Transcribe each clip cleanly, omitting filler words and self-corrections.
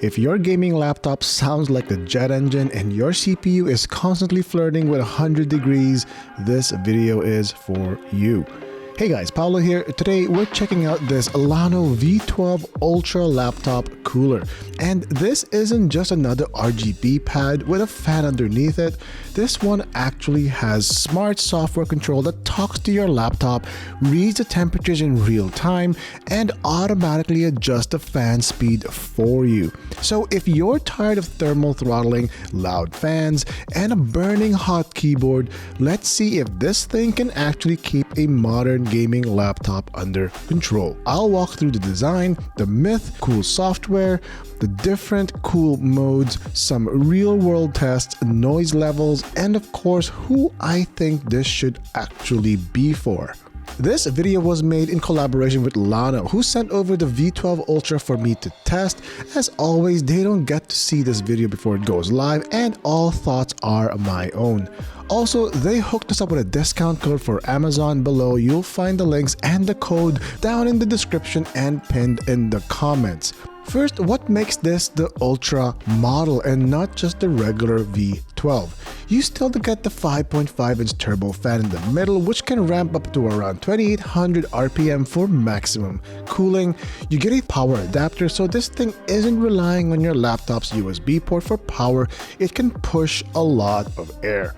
If your gaming laptop sounds like a jet engine and your CPU is constantly flirting with 100 degrees, this video is for you. Hey guys, Paolo here. Today we're checking out this LLANO V12 Ultra laptop cooler. And this isn't just another RGB pad with a fan underneath it. This one actually has smart software control that talks to your laptop, reads the temperatures in real time, and automatically adjusts the fan speed for you. So if you're tired of thermal throttling, loud fans, and a burning hot keyboard, let's see if this thing can actually keep a modern gaming laptop under control. I'll walk through the design, the Myth.Cool software, the different cool modes, some real-world tests, noise levels, and of course, who I think this should actually be for. This video was made in collaboration with LLANO, who sent over the V12 Ultra for me to test. As always, they don't get to see this video before it goes live, and all thoughts are my own. Also, they hooked us up with a discount code for Amazon below. You'll find the links and the code down in the description and pinned in the comments. First, what makes this the Ultra model and not just the regular V12? You still get the 5.5-inch turbo fan in the middle, which can ramp up to around 2800 RPM for maximum cooling. You get a power adapter, so this thing isn't relying on your laptop's USB port for power. It can push a lot of air.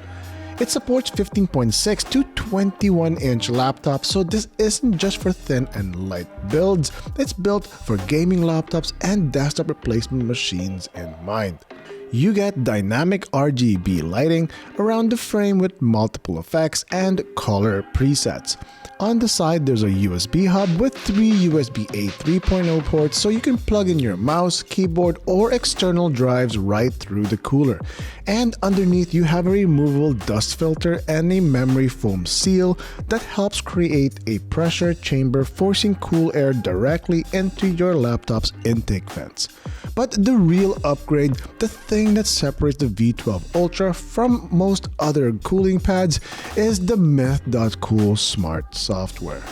It supports 15.6 to 21-inch laptops, so this isn't just for thin and light builds. It's built for gaming laptops and desktop replacement machines in mind. You get dynamic RGB lighting around the frame with multiple effects and color presets. On the side, there's a USB hub with 3 USB-A 3.0 ports, so you can plug in your mouse, keyboard, or external drives right through the cooler. And underneath, you have a removable dust filter and a memory foam seal that helps create a pressure chamber, forcing cool air directly into your laptop's intake vents. But the real upgrade, the thing that separates the V12 Ultra from most other cooling pads, is the Myth.Cool smart software.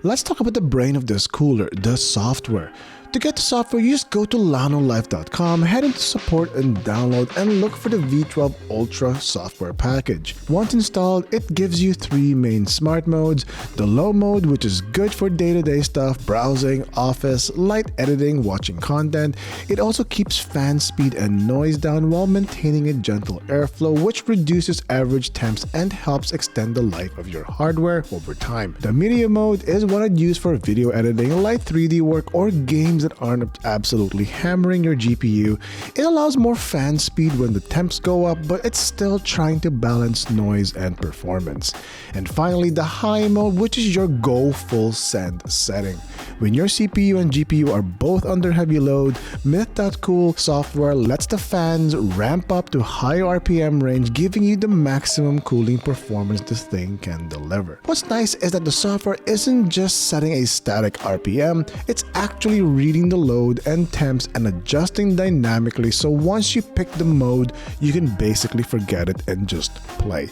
Let's talk about the brain of this cooler, the software. To get the software, you just go to LLANOLive.com, head into support and download, and look for the V12 Ultra software package. Once installed, it gives you 3 main smart modes: the low mode, which is good for day-to-day stuff, browsing, office, light editing, watching content. It also keeps fan speed and noise down while maintaining a gentle airflow, which reduces average temps and helps extend the life of your hardware over time. The medium mode is what I'd use for video editing, light 3D work, or games that aren't absolutely hammering your GPU. It allows more fan speed when the temps go up, but it's still trying to balance noise and performance. And finally, the high mode, which is your go full send setting. When your CPU and GPU are both under heavy load, Myth.Cool software lets the fans ramp up to higher RPM range, giving you the maximum cooling performance this thing can deliver. What's nice is that the software isn't just setting a static RPM, it's actually reading the load and temps and adjusting dynamically, so once you pick the mode, you can basically forget it and just play.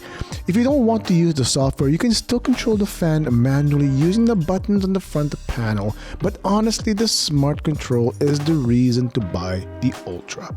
If you don't want to use the software, you can still control the fan manually using the buttons on the front panel, but honestly, the smart control is the reason to buy the Ultra.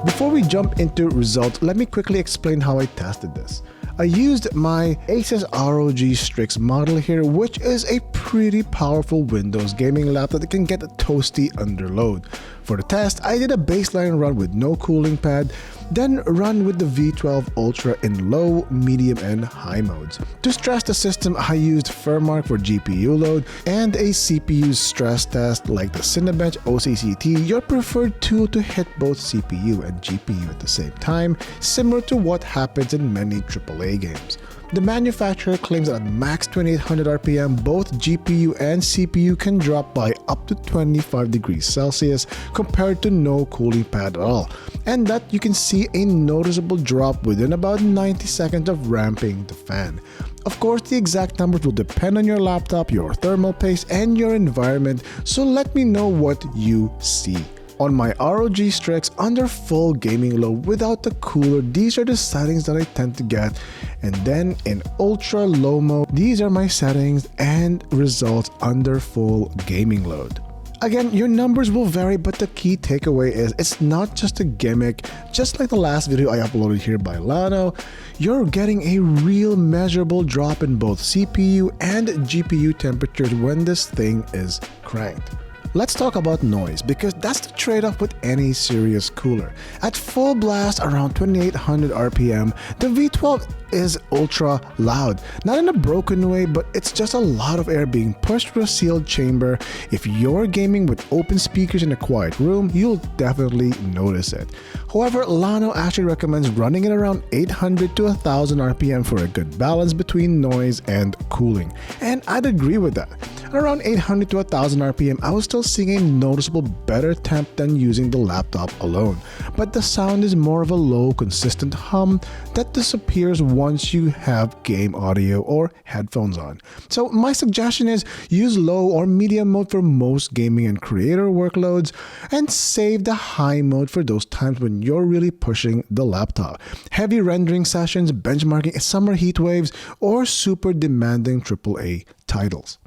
Before we jump into results, let me quickly explain how I tested this. I used my Asus ROG Strix model here, which is a pretty powerful Windows gaming laptop that can get a toasty under load. For the test, I did a baseline run with no cooling pad, then run with the V12 Ultra in low, medium, and high modes. To stress the system, I used Firmark for GPU load and a CPU stress test like the Cinebench OCCT, your preferred tool to hit both CPU and GPU at the same time, similar to what happens in many AAA games. The manufacturer claims that at max 2800 RPM, both GPU and CPU can drop by up to 25 degrees Celsius compared to no cooling pad at all, and that you can see a noticeable drop within about 90 seconds of ramping the fan. Of course, the exact numbers will depend on your laptop, your thermal paste, and your environment, so let me know what you see. On my ROG Strix under full gaming load without the cooler, these are the settings that I tend to get. And then in ultra low mode, these are my settings and results under full gaming load. Again, your numbers will vary, but the key takeaway is it's not just a gimmick. Just like the last video I uploaded here by LLANO, you're getting a real measurable drop in both CPU and GPU temperatures when this thing is cranked. Let's talk about noise, because that's the trade-off with any serious cooler. At full blast around 2800 RPM, the V12 is ultra loud. Not in a broken way, but it's just a lot of air being pushed through a sealed chamber. If you're gaming with open speakers in a quiet room, you'll definitely notice it. However, LLANO actually recommends running it around 800 to 1000 RPM for a good balance between noise and cooling. And I'd agree with that. At around 800 to 1000 RPM, I was still seeing a noticeable better temp than using the laptop alone. But the sound is more of a low, consistent hum that disappears once you have game audio or headphones on. So my suggestion is use low or medium mode for most gaming and creator workloads, and save the high mode for those times when you're really pushing the laptop. Heavy rendering sessions, benchmarking, summer heat waves, or super demanding AAA titles.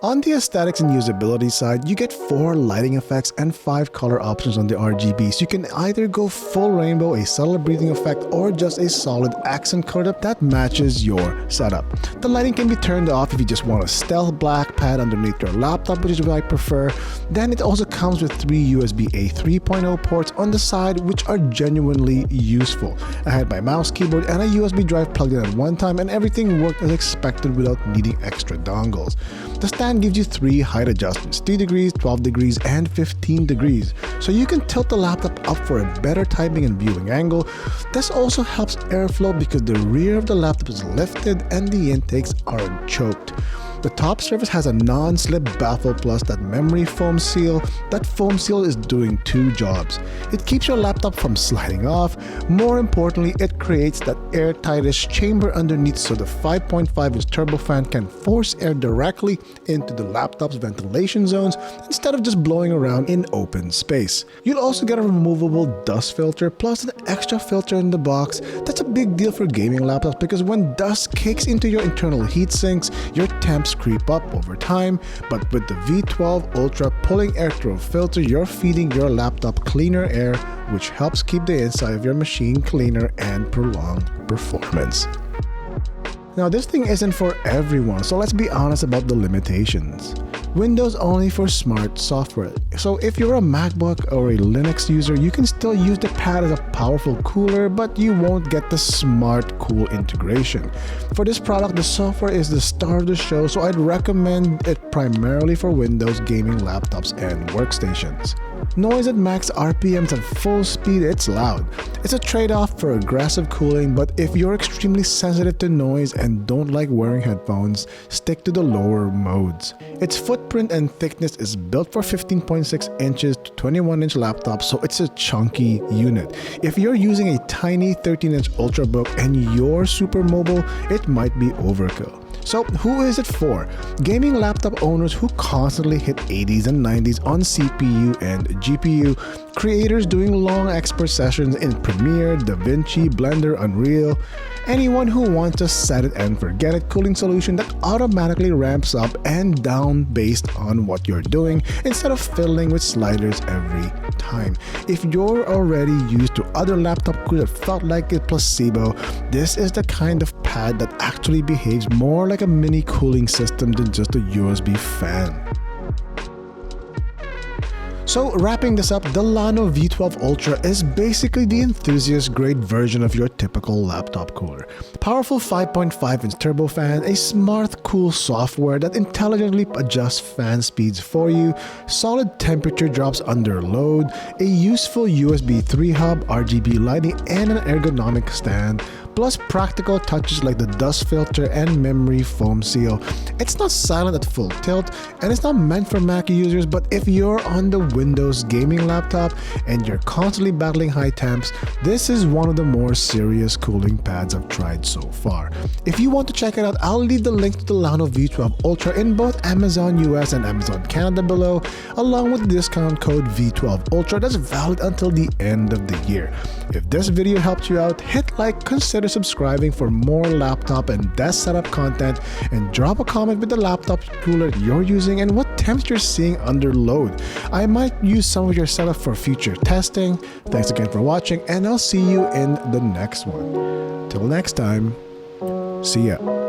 On the aesthetics and usability side, you get 4 lighting effects and 5 color options on the RGB, so you can either go full rainbow, a subtle breathing effect, or just a solid accent color that matches your setup. The lighting can be turned off if you just want a stealth black pad underneath your laptop, which is what I prefer. Then it also comes with 3 USB-A 3.0 ports on the side, which are genuinely useful. I had my mouse, keyboard, and a USB drive plugged in at one time, and everything worked as expected without needing extra dongles. The stand gives you 3 height adjustments, 3 degrees, 12 degrees, and 15 degrees, so you can tilt the laptop up for a better typing and viewing angle. This also helps airflow because the rear of the laptop is lifted and the intakes aren't choked. The top surface has a non-slip baffle plus that memory foam seal. That foam seal is doing 2 jobs. It keeps your laptop from sliding off. More importantly, it creates that airtightish chamber underneath, so the 5.5-inch turbofan can force air directly into the laptop's ventilation zones instead of just blowing around in open space. You'll also get a removable dust filter plus an extra filter in the box. That's a big deal for gaming laptops because when dust kicks into your internal heat sinks, your temps creep up over time, but with the V12 Ultra pulling air through a filter, you're feeding your laptop cleaner air, which helps keep the inside of your machine cleaner and prolong performance. Now, this thing isn't for everyone, so let's be honest about the limitations. Windows only for smart software. So if you're a MacBook or a Linux user, you can still use the pad as a powerful cooler, but you won't get the Myth.Cool integration. For this product, the software is the star of the show, so I'd recommend it primarily for Windows gaming laptops and workstations. Noise at max RPMs at full speed, it's loud. It's a trade-off for aggressive cooling, but if you're extremely sensitive to noise and don't like wearing headphones, stick to the lower modes. Its footprint and thickness is built for 15.6 inches to 21-inch laptops, so it's a chunky unit. If you're using a tiny 13-inch Ultrabook and you're super mobile, it might be overkill. So who is it for? Gaming laptop owners who constantly hit 80s and 90s on CPU and GPU, creators doing long expert sessions in Premiere, DaVinci, Blender, Unreal, anyone who wants a set it and forget it cooling solution that automatically ramps up and down based on what you're doing instead of fiddling with sliders every time. If you're already used to other laptop coolers that felt like a placebo, this is the kind of pad that actually behaves more like a mini cooling system than just a USB fan. So wrapping this up, the LLANO V12 Ultra is basically the enthusiast-grade version of your typical laptop cooler. Powerful 5.5-inch turbofan, a Myth.Cool software that intelligently adjusts fan speeds for you, solid temperature drops under load, a useful USB 3 hub, RGB lighting, and an ergonomic stand, plus practical touches like the dust filter and memory foam seal. It's not silent at full tilt, and it's not meant for Mac users, but if you're on the Windows gaming laptop and you're constantly battling high temps, this is one of the more serious cooling pads I've tried so far. If you want to check it out, I'll leave the link to the LLANO V12 Ultra in both Amazon US and Amazon Canada below, along with the discount code V12 Ultra that's valid until the end of the year. If this video helped you out, hit like, consider subscribing for more laptop and desk setup content, and drop a comment with the laptop cooler you're using and what temps you're seeing under load. I might use some of your setup for future testing. Thanks again for watching, and I'll see you in the next one. Till next time, see ya.